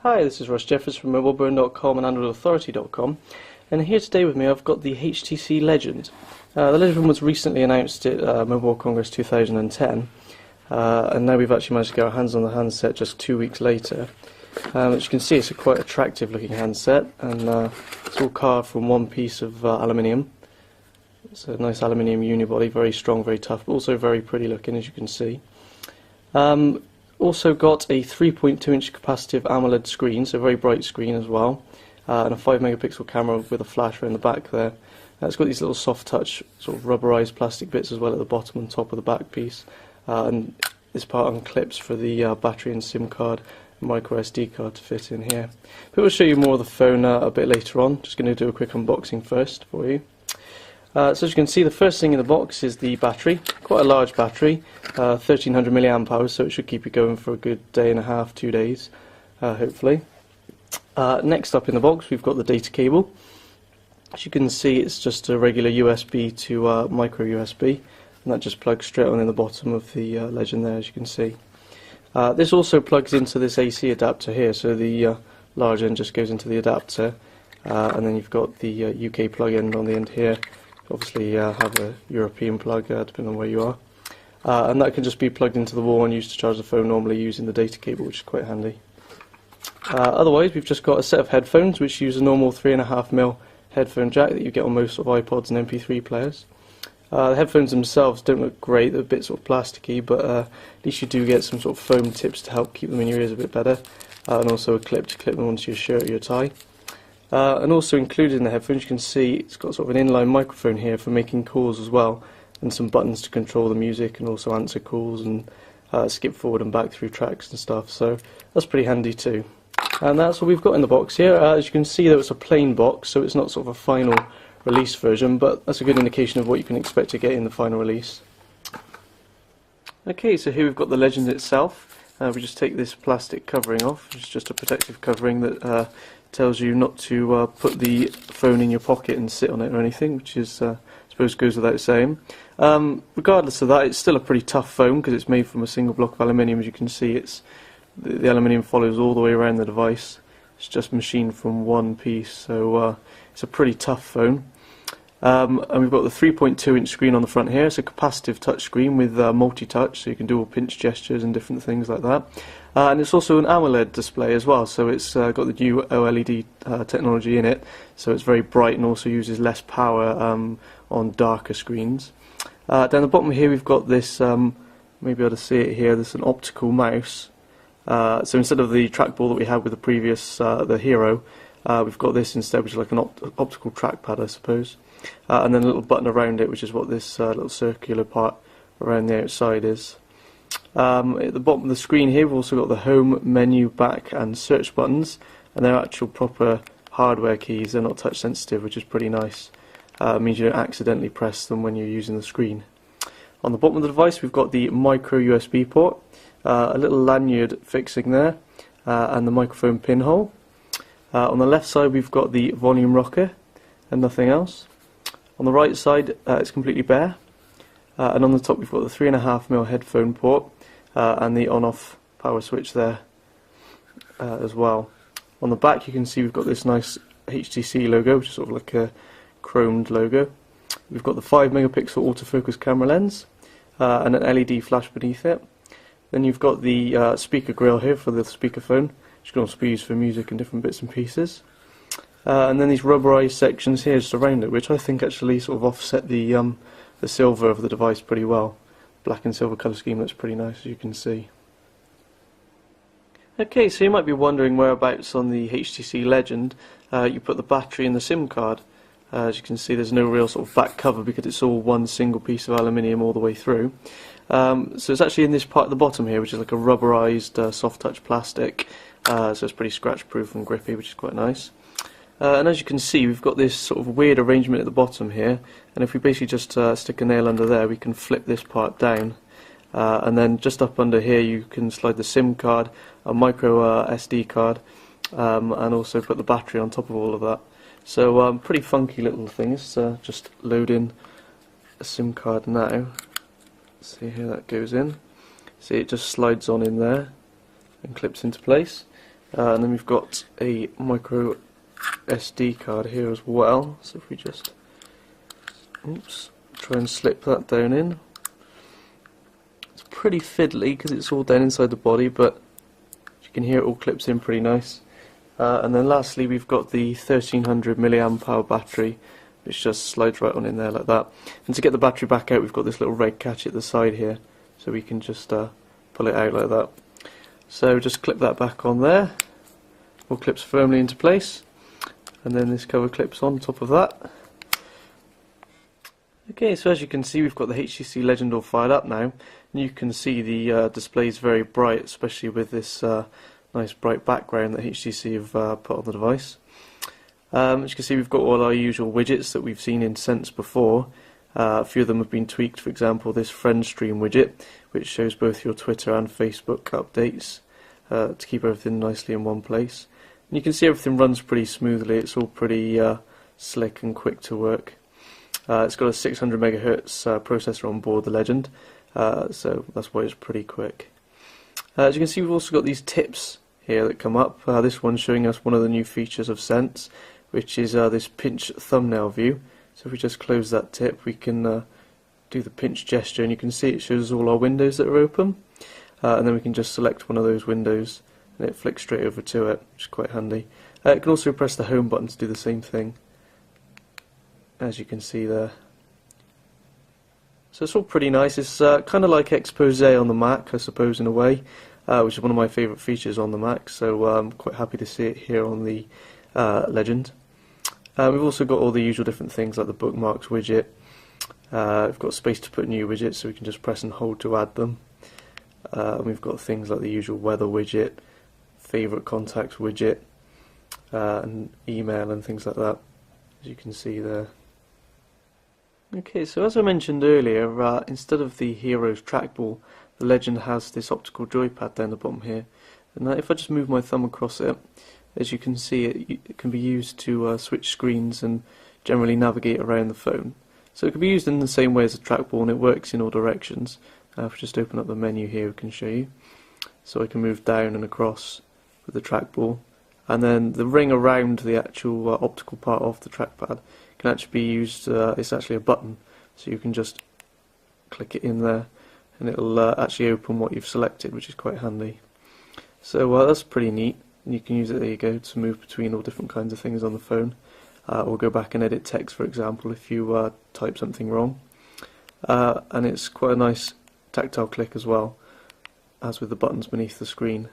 Hi, this is Russ Jeffers from mobileburn.com and AndroidAuthority.com, and here today with me I've got the HTC Legend. The Legend was recently announced at Mobile World Congress 2010, and now we've actually managed to get our hands on the handset just 2 weeks later. As you can see, it's a quite attractive looking handset, and it's all carved from one piece of aluminium. It's a nice aluminium unibody, very strong, very tough, but also very pretty looking, as you can see. Also got a 3.2-inch capacitive AMOLED screen, so a very bright screen as well, and a 5-megapixel camera with a flasher in the back there. It's got these little soft touch, sort of rubberized plastic bits as well at the bottom and top of the back piece, and this part unclips for the battery and SIM card and micro SD card to fit in here. But we'll show you more of the phone a bit later on. Just going to do a quick unboxing first for you. So as you can see, the first thing in the box is the battery, quite a large battery, 1300 milliamp hours, so it should keep you going for a good day and a half, 2 days, hopefully. Next up in the box we've got the data cable. As you can see, it's just a regular USB to micro USB, and that just plugs straight on in the bottom of the Legend there, as you can see. This also plugs into this AC adapter here, so the large end just goes into the adapter, and then you've got the UK plug end on the end here. Obviously have a European plug depending on where you are, and that can just be plugged into the wall and used to charge the phone normally using the data cable, which is quite handy. Otherwise we've just got a set of headphones which use a normal 3.5mm headphone jack that you get on most sort of iPods and MP3 players. The headphones themselves don't look great, they're a bit sort of plasticky, but at least you do get some sort of foam tips to help keep them in your ears a bit better, and also a clip to clip them onto your shirt or your tie. And also included in the headphones, you can see it's got sort of an inline microphone here for making calls as well, and some buttons to control the music and also answer calls and skip forward and back through tracks and stuff, so that's pretty handy too. And that's what we've got in the box here. As you can see, though, it's a plain box, so it's not sort of a final release version, but that's a good indication of what you can expect to get in the final release. Okay, so here we've got the Legend itself. We just take this plastic covering off. It's just a protective covering that tells you not to put the phone in your pocket and sit on it or anything, which is, I suppose, goes without saying. Regardless of that, it's still a pretty tough phone because it's made from a single block of aluminium. As you can see, the aluminium follows all the way around the device. It's just machined from one piece, so it's a pretty tough phone. And we've got the 3.2-inch screen on the front here. It's a capacitive touch screen with multi-touch, so you can do all pinch gestures and different things like that. And it's also an AMOLED display as well, so it's got the new OLED technology in it, so it's very bright and also uses less power on darker screens. Down the bottom here we've got this, maybe able to see it here, there's an optical mouse. So instead of the trackball that we had with the previous, the Hero, we've got this instead, which is like an optical trackpad, I suppose. And then a little button around it, which is what this little circular part around the outside is. At the bottom of the screen here we've also got the home, menu, back and search buttons, and they're actual proper hardware keys, they're not touch sensitive, which is pretty nice. It means you don't accidentally press them when you're using the screen. On the bottom of the device we've got the micro USB port, a little lanyard fixing there, and the microphone pinhole. On the left side we've got the volume rocker and nothing else. On the right side it's completely bare, and on the top we've got the 3.5mm headphone port and the on-off power switch there as well. On the back you can see we've got this nice HTC logo, which is sort of like a chromed logo. We've got the 5-megapixel autofocus camera lens and an LED flash beneath it. Then you've got the speaker grill here for the speakerphone, which you can also use for music and different bits and pieces. And then these rubberized sections here just around it, which I think actually sort of offset the silver of the device pretty well. Black and silver colour scheme looks pretty nice, as you can see. Okay, so you might be wondering whereabouts on the HTC Legend you put the battery and the SIM card. As you can see, there's no real sort of back cover because it's all one single piece of aluminium all the way through. So it's actually in this part at the bottom here, which is like a rubberized soft touch plastic, so it's pretty scratch proof and grippy, which is quite nice. And as you can see, we've got this sort of weird arrangement at the bottom here, and if we basically just stick a nail under there, we can flip this part down, and then just up under here you can slide the SIM card, a micro SD card, and also put the battery on top of all of that. So pretty funky little things. Just load in a SIM card now. See how that goes in. See, it just slides on in there and clips into place. And then we've got a micro SD card here as well, so if we just try and slip that down in. It's pretty fiddly because it's all down inside the body, but you can hear it all clips in pretty nice. And then lastly we've got the 1300 milliamp hour battery, which just slides right on in there like that. And to get the battery back out, we've got this little red catch at the side here, so we can just pull it out like that. So just clip that back on there, all clips firmly into place, and then this cover clips on top of that. Okay, so as you can see, we've got the HTC Legend all fired up now, and you can see the display is very bright, especially with this nice bright background that HTC have put on the device. As you can see, we've got all our usual widgets that we've seen in Sense before. A few of them have been tweaked. For example, this Friend Stream widget, which shows both your Twitter and Facebook updates to keep everything nicely in one place. And you can see everything runs pretty smoothly. It's all pretty slick and quick to work. It's got a 600 MHz processor on board the Legend, so that's why it's pretty quick. As you can see, we've also got these tips here that come up. This one's showing us one of the new features of Sense, which is this pinch thumbnail view. So if we just close that tip, we can do the pinch gesture, and you can see it shows all our windows that are open. And then we can just select one of those windows, and it flicks straight over to it, which is quite handy. You can also press the home button to do the same thing, as you can see there. So it's all pretty nice. It's kind of like Expose on the Mac, I suppose, in a way, which is one of my favourite features on the Mac, so I'm quite happy to see it here on the Legend. We've also got all the usual different things like the bookmarks widget. We've got space to put new widgets, so we can just press and hold to add them. And we've got things like the usual weather widget, favourite contacts widget, and email and things like that, as you can see there. Okay, so as I mentioned earlier, instead of the Heroes trackball, the Legend has this optical joypad down the bottom here. And if I just move my thumb across it, as you can see, it can be used to switch screens and generally navigate around the phone. So it can be used in the same way as a trackball, and it works in all directions. If we just open up the menu here, we can show you. So I can move down and across with the trackball, and then the ring around the actual optical part of the trackpad can actually be used. It's actually a button, so you can just click it in there, and it'll actually open what you've selected, which is quite handy. So that's pretty neat. And you can use it, there you go, to move between all different kinds of things on the phone, or go back and edit text, for example, if you type something wrong. And it's quite a nice tactile click as well, as with the buttons beneath the screen.